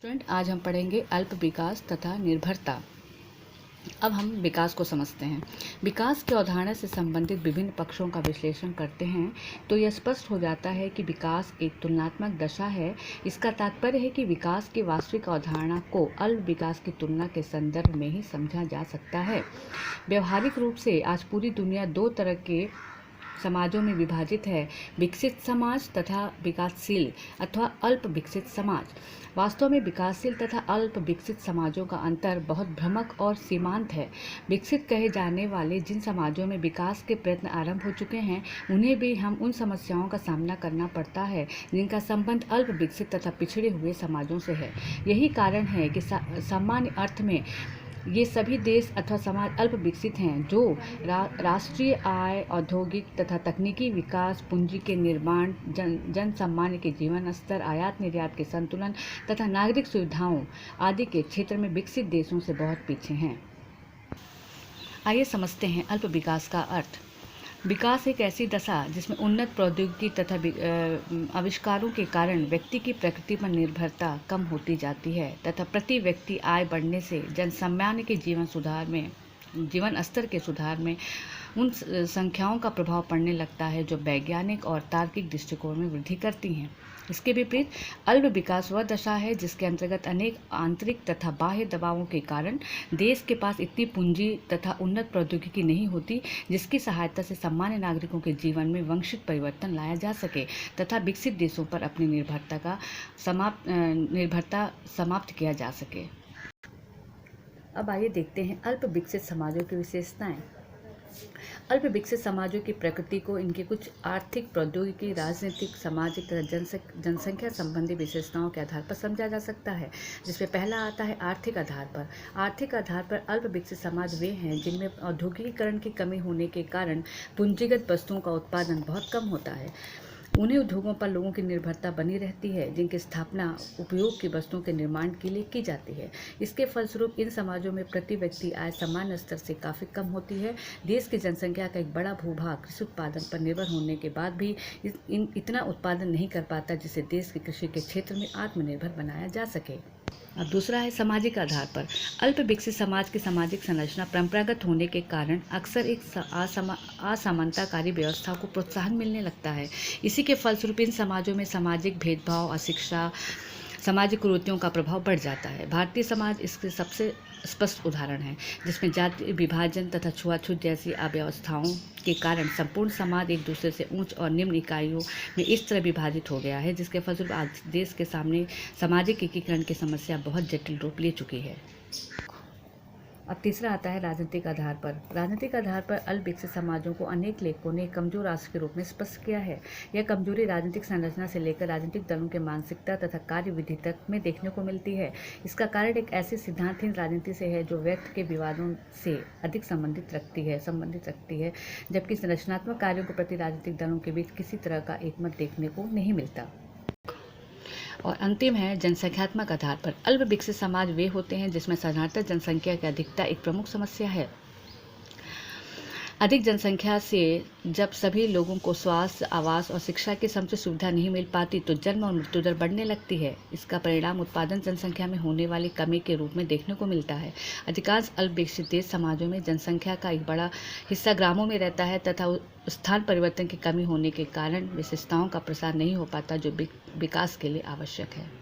Student, आज हम पढ़ेंगे अल्प विकास तथा निर्भरता। अब हम विकास को समझते हैं। विकास की अवधारणा से संबंधित विभिन्न पक्षों का विश्लेषण करते हैं तो यह स्पष्ट हो जाता है कि विकास एक तुलनात्मक दशा है। इसका तात्पर्य है कि विकास की वास्तविक अवधारणा को अल्प विकास की तुलना के संदर्भ में ही समझा जा सकता है। व्यवहारिक रूप से आज पूरी दुनिया दो तरह के समाजों में विभाजित है, विकसित समाज तथा विकासशील अथवा अल्प विकसित समाज। वास्तव में विकासशील तथा अल्प विकसित समाजों का अंतर बहुत भ्रामक और सीमांत है। विकसित कहे जाने वाले जिन समाजों में विकास के प्रयत्न आरंभ हो चुके हैं, उन्हें भी हम उन समस्याओं का सामना करना पड़ता है जिनका संबंध अल्प विकसित तथा पिछड़े हुए समाजों से है। यही कारण है कि सामान्य अर्थ में ये सभी देश अथवा समाज अल्प विकसित हैं जो राष्ट्रीय आय, औद्योगिक तथा तकनीकी विकास, पूंजी के निर्माण, जन सामान्य के जीवन स्तर, आयात निर्यात के संतुलन तथा नागरिक सुविधाओं आदि के क्षेत्र में विकसित देशों से बहुत पीछे हैं। आइए समझते हैं अल्प विकास का अर्थ। विकास एक ऐसी दशा जिसमें उन्नत प्रौद्योगिकी तथा आविष्कारों के कारण व्यक्ति की प्रकृति पर निर्भरता कम होती जाती है तथा प्रति व्यक्ति आय बढ़ने से जनसामान्य के जीवन स्तर के सुधार में उन संख्याओं का प्रभाव पड़ने लगता है जो वैज्ञानिक और तार्किक दृष्टिकोण में वृद्धि करती हैं। इसके विपरीत अल्प विकास वह दशा है जिसके अंतर्गत अनेक आंतरिक तथा बाह्य दबावों के कारण देश के पास इतनी पूंजी तथा उन्नत प्रौद्योगिकी नहीं होती जिसकी सहायता से सामान्य नागरिकों के जीवन में वांछित परिवर्तन लाया जा सके तथा विकसित देशों पर अपनी निर्भरता समाप्त किया जा सके। अब आइए देखते हैं अल्प विकसित समाजों की विशेषताएं। अल्प विकसित समाजों की प्रकृति को इनके कुछ आर्थिक, प्रौद्योगिकी, राजनीतिक, सामाजिक तथा जनसंख्या संबंधी विशेषताओं के आधार पर समझा जा सकता है, जिसमें पहला आता है आर्थिक आधार पर। आर्थिक आधार पर अल्प विकसित समाज वे हैं जिनमें औद्योगिकीकरण की कमी होने के कारण पूंजीगत वस्तुओं का उत्पादन बहुत कम होता है। उन्हीं उद्योगों पर लोगों की निर्भरता बनी रहती है जिनकी स्थापना उपयोग की वस्तुओं के निर्माण के लिए की जाती है। इसके फलस्वरूप इन समाजों में प्रति व्यक्ति आय सामान्य स्तर से काफ़ी कम होती है। देश की जनसंख्या का एक बड़ा भूभाग कृषि उत्पादन पर निर्भर होने के बाद भी इतना उत्पादन नहीं कर पाता जिससे देश की कृषि के क्षेत्र में आत्मनिर्भर बनाया जा सके। अब दूसरा है सामाजिक आधार पर। अल्प विकसित समाज की सामाजिक संरचना परंपरागत होने के कारण अक्सर एक असमानताकारी व्यवस्था को प्रोत्साहन मिलने लगता है। इसी के फलस्वरूप इन समाजों में सामाजिक भेदभाव, अशिक्षा, सामाजिक कुरीतियों का प्रभाव बढ़ जाता है। भारतीय समाज इसके सबसे स्पष्ट उदाहरण है, जिसमें जाति विभाजन तथा छुआछूत जैसी अव्यवस्थाओं के कारण संपूर्ण समाज एक दूसरे से उच्च और निम्न इकाइयों में इस तरह विभाजित हो गया है जिसके फलस्वरूप आज देश के सामने सामाजिक एकीकरण की समस्या बहुत जटिल रूप ले चुकी है। अब तीसरा आता है राजनीतिक आधार पर। राजनीतिक आधार पर अल्प विकसित समाजों को अनेक लेखकों ने कमजोर राष्ट्र के रूप में स्पष्ट किया है। यह कमजोरी राजनीतिक संरचना से लेकर राजनीतिक दलों के मानसिकता तथा कार्यविधि तक में देखने को मिलती है। इसका कारण एक ऐसी सिद्धांतहीन राजनीति से है जो व्यक्ति के विवादों से अधिक संबंधित रखती है, जबकि संरचनात्मक कार्यों के प्रति राजनीतिक दलों के बीच किसी तरह का एकमत देखने को नहीं मिलता। और अंतिम है जनसंख्यात्मक आधार पर। अल्प विकसित समाज वे होते हैं जिसमें साधारणतः जनसंख्या की अधिकता एक प्रमुख समस्या है। अधिक जनसंख्या से जब सभी लोगों को स्वास्थ्य, आवास और शिक्षा की समुचित सुविधा नहीं मिल पाती तो जन्म और मृत्यु दर बढ़ने लगती है। इसका परिणाम उत्पादन जनसंख्या में होने वाली कमी के रूप में देखने को मिलता है। अधिकांश अल्प विकसित देश समाजों में जनसंख्या का एक बड़ा हिस्सा ग्रामों में रहता है तथा स्थान परिवर्तन की कमी होने के कारण विशेषताओं का प्रसार नहीं हो पाता जो विकास के लिए आवश्यक है।